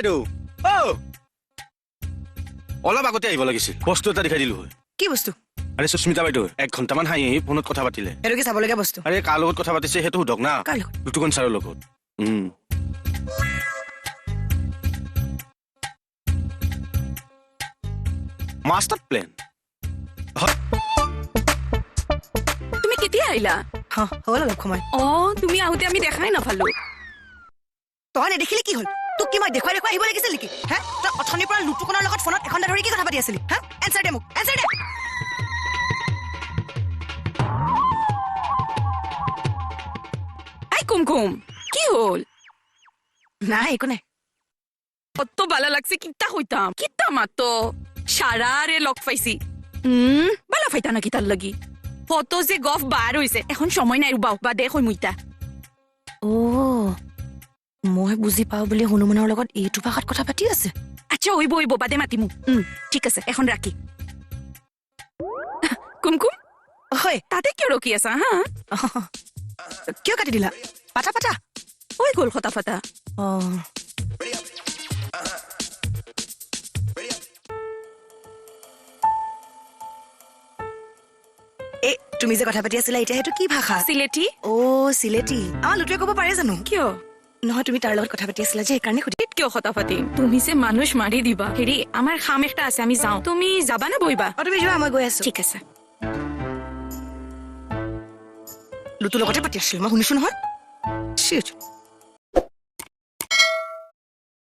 বাইদেউ অলপ আগতে আহিব লাগিছিল বস্তু এটা দেখাই দিলো হয় কি বস্তু আৰে সুস্মিতা বাইদেউ 1 ঘণ্টামান হাঁহি ফোনত কথা পাতিলে এটো কি চাবলগীয়া বস্তু আৰে কাৰ লগত কথা পাতিছে সেইটো সুধক না কাৰ লগত? ঋতুকন ছাৰৰ লগত মাষ্টাৰ প্লেন তুমি কেতিয়া আহিলা হ'ল অলপ সময় তুমি আহোতে আমি দেখাই নাপালো তই নেদেখিলি কি হ'ল তোক কি মই দেখুৱাই আহিব লাগিছিল নেকি হে তই অথনিৰ পৰা লুটুকনৰ লগত ফোনত এঘণ্টা ধৰি কি কথা পাতি আছিলি হা এনচাৰ দে মোক এনচাৰ দে আই কুমকুম কি হ'ল নাই একো নাই কত বালা লাগছে কিতা হইতাম কিতা মাতো সারারে লগ পাইছি বালা ফাইতা না কিতার লাগি ফটো যে গফ বার হইছে এখন সময় নাই রুবাও বা দেখ মুইতা মই বুজি পাও বুলি হনুমানৰ লগত এইটো ভাষাত কথা পাতি আছে আচ্ছা হইব হইব বাদে মাতিমু ঠিক আছে এখন রাখি কুমকুম হয় তাতে কিয় রকি আছা হা কিয় কাটি দিলা পাতা পাতা ওই গল কথা ফাটা তুমি যে কথা পাতি আছিলা এতিয়া সেইটো কি ভাষা সিলেটি সিলেটি আমাৰ লুটুৱে ক'ব পাৰে জানো কিয় নহয় তুমি তাৰ লগত কথা পাতি আছিলা যে সেইকাৰণে সুধি কিয় কথা পাতিম তুমি যে মানুষ মাৰি দিবা হেৰি আমাৰ খাম একটা আছে আমি যাও তুমি যাবা না বইবা তুমি যোৱা মই গৈ আছো ঠিক আছে লুটুৰ লগতে পাতি আছিলো মই শুনিছো নহয়